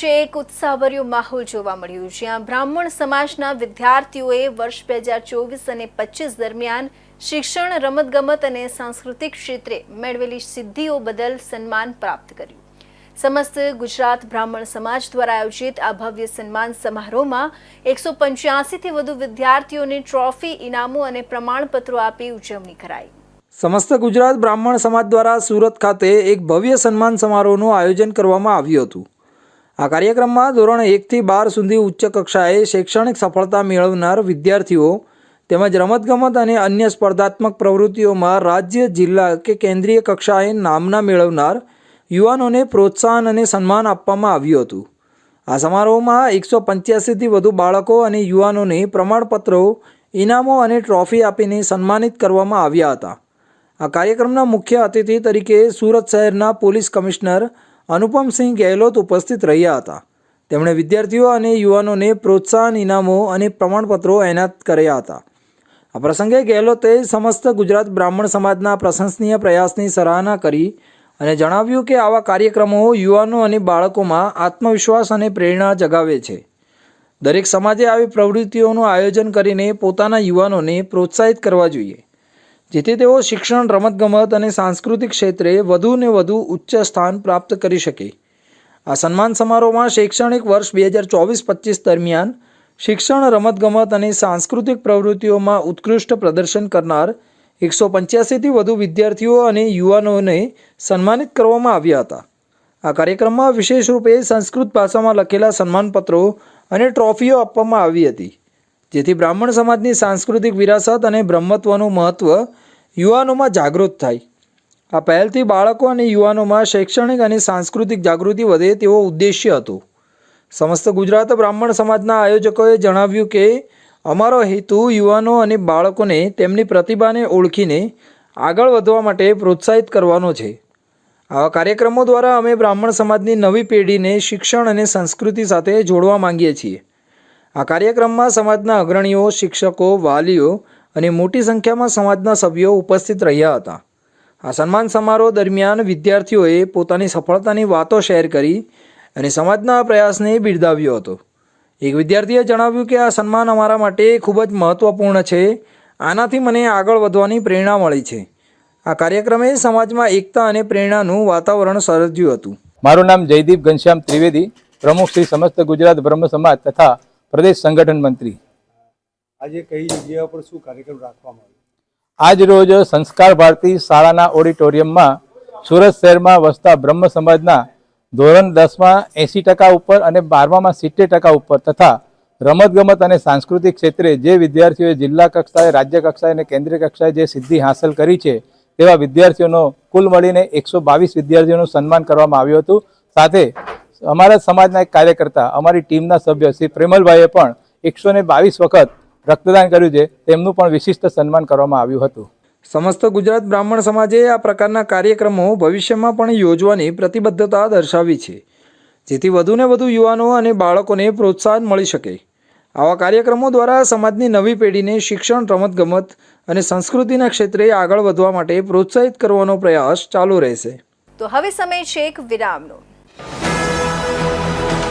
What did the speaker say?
આજે એક ઉત્સાહભર્યું માહોલ જોવા મળ્યું, જ્યાં બ્રાહ્મણ સમાજના વિદ્યાર્થીઓએ વર્ષ 2024 અને 25 દરમિયાન શિક્ષણ, રમતગમત અને સાંસ્કૃતિક ક્ષેત્રે મેળવેલી સિદ્ધિઓ બદલ સન્માન પ્રાપ્ત કર્યું. સમસ્ત ગુજરાત બ્રાહ્મણ સમાજ દ્વારા આયોજિત આ ભવ્ય સન્માન સમારોહમાં 185થી વધુ વિદ્યાર્થીઓને ટ્રોફી, ઇનામો અને પ્રમાણપત્રો આપી ઉજવણી કરાઈ. સમસ્ત ગુજરાત બ્રાહ્મણ સમાજ દ્વારા સુરત ખાતે એક ભવ્ય સન્માન સમારોહનું આયોજન કરવામાં આવ્યું હતું. આ કાર્યક્રમમાં ધોરણ 1 થી 12 સુધી ઉચ્ચ કક્ષાએ શૈક્ષણિક સફળતા મેળવનાર વિદ્યાર્થીઓ તેમજ રમતગમત અને અન્ય સ્પર્ધાત્મક પ્રવૃત્તિઓમાં રાજ્ય, જિલ્લા કે કેન્દ્રીય કક્ષાએ નામના મેળવનાર યુવાનોને પ્રોત્સાહન અને સન્માન આપવામાં આવ્યું હતું. આ સમારોહમાં 185થી વધુ બાળકો અને યુવાનોને પ્રમાણપત્રો, ઇનામો અને ટ્રોફી આપીને સન્માનિત કરવામાં આવ્યા હતા. આ કાર્યક્રમના મુખ્ય અતિથિ તરીકે સુરત શહેરના પોલીસ કમિશનર અનુપમસિંહ ગેહલોત ઉપસ્થિત રહ્યા હતા. તેમણે વિદ્યાર્થીઓ અને યુવાનોને પ્રોત્સાહન, ઇનામો અને પ્રમાણપત્રો એનાયત કર્યા હતા. આ પ્રસંગે ગેહલોતે સમસ્ત ગુજરાત બ્રાહ્મણ સમાજના પ્રશંસનીય પ્રયાસની સરાહના કરી અને જણાવ્યું કે આવા કાર્યક્રમો યુવાનો અને બાળકોમાં આત્મવિશ્વાસ અને પ્રેરણા જગાવે છે. દરેક સમાજે આવી પ્રવૃત્તિઓનું આયોજન કરીને પોતાના યુવાનોને પ્રોત્સાહિત કરવા જોઈએ, જેથી તેઓ શિક્ષણ, રમતગમત અને સાંસ્કૃતિક ક્ષેત્રે વધુને વધુ ઉચ્ચ સ્થાન પ્રાપ્ત કરી શકે. આ સન્માન સમારોહમાં શૈક્ષણિક વર્ષ 2024-25 દરમિયાન શિક્ષણ, રમતગમત અને સાંસ્કૃતિક પ્રવૃત્તિઓમાં ઉત્કૃષ્ટ પ્રદર્શન કરનાર 185થી વધુ વિદ્યાર્થીઓ અને યુવાનોને સન્માનિત કરવામાં આવ્યા હતા. આ કાર્યક્રમમાં વિશેષ રૂપે સંસ્કૃત ભાષામાં લખેલા સન્માનપત્રો અને ટ્રોફીઓ આપવામાં આવી હતી, જેથી બ્રાહ્મણ સમાજની સાંસ્કૃતિક વિરાસત અને બ્રહ્મત્વનું મહત્ત્વ યુવાનોમાં જાગૃત થાય. આ પહેલથી બાળકો અને યુવાનોમાં શૈક્ષણિક અને સાંસ્કૃતિક જાગૃતિ વધે તેવો ઉદ્દેશ્ય હતો. સમસ્ત ગુજરાત બ્રાહ્મણ સમાજના આયોજકોએ જણાવ્યું કે અમારો હેતુ યુવાનો અને બાળકોને તેમની પ્રતિભાને ઓળખીને આગળ વધવા માટે પ્રોત્સાહિત કરવાનો છે. આવા કાર્યક્રમો દ્વારા અમે બ્રાહ્મણ સમાજની નવી પેઢીને શિક્ષણ અને સંસ્કૃતિ સાથે જોડવા માંગીએ છીએ. આ કાર્યક્રમમાં સમાજના અગ્રણીઓ, શિક્ષકો, વાલીઓ અને મોટી સંખ્યામાં સમાજના સભ્યો ઉપસ્થિત રહ્યા હતા. આ સન્માન સમારોહ દરમિયાન વિદ્યાર્થીઓએ પોતાની સફળતાની વાતો શેર કરી અને સમાજના આ પ્રયાસને બિરદાવ્યો હતો. એક વિદ્યાર્થીએ જણાવ્યું કે આ સન્માન અમારા માટે ખૂબ જ મહત્ત્વપૂર્ણ છે. આનાથી મને આગળ વધવાની પ્રેરણા મળી છે. આ કાર્યક્રમે સમાજમાં એકતા અને પ્રેરણાનું વાતાવરણ સર્જ્યું હતું. મારું નામ જયદીપ ઘનશ્યામ ત્રિવેદી, પ્રમુખ શ્રી સમસ્ત ગુજરાત બ્રહ્મ સમાજ તથા પ્રદેશ સંગઠન મંત્રી. આજે કઈ જગ્યા પર શું કાર્યક્રમ રાખવામાં આવ્યો? આજ રોજ સંસ્કાર ભારતી શાળાના ઓડિટોરિયમમાં સુરત શહેરમાં વસતા બ્રહ્મ સમાજના ધોરણ 10માં 80% ઉપર અને 12માં 70% ઉપર તથા રમતગમત અને સાંસ્કૃતિક ક્ષેત્રે જે વિદ્યાર્થીઓએ જિલ્લા કક્ષાએ, રાજ્ય કક્ષાએ અને કેન્દ્રીય કક્ષાએ જે સિદ્ધિ હાંસલ કરી છે તેવા વિદ્યાર્થીઓનો કુલ મળીને 122 વિદ્યાર્થીઓનું સન્માન કરવામાં આવ્યું હતું. સાથે અમારા સમાજના એક કાર્યકર્તા, અમારી ટીમના સભ્ય શ્રી પ્રેમલભાઈએ પણ 122 વખત રક્તદાન કર્યું છે, તેમનું પણ વિશિષ્ટ સન્માન કરવામાં આવ્યું હતું. સમસ્ત ગુજરાત બ્રાહ્મણ સમાજે આ પ્રકારના કાર્યક્રમો ભવિષ્યમાં પણ યોજવાની પ્રતિબદ્ધતા દર્શાવી છે, જેથી વધુને વધુ યુવાનો અને બાળકોને પ્રોત્સાહન મળી શકે. આવા કાર્યક્રમો દ્વારા સમાજની નવી પેઢીને શિક્ષણ, રમતગમત અને સંસ્કૃતિના ક્ષેત્રે આગળ વધવા માટે પ્રોત્સાહિત કરવાનો પ્રયાસ ચાલુ રહેશે. તો હવે સમય છે એક વિરામનો.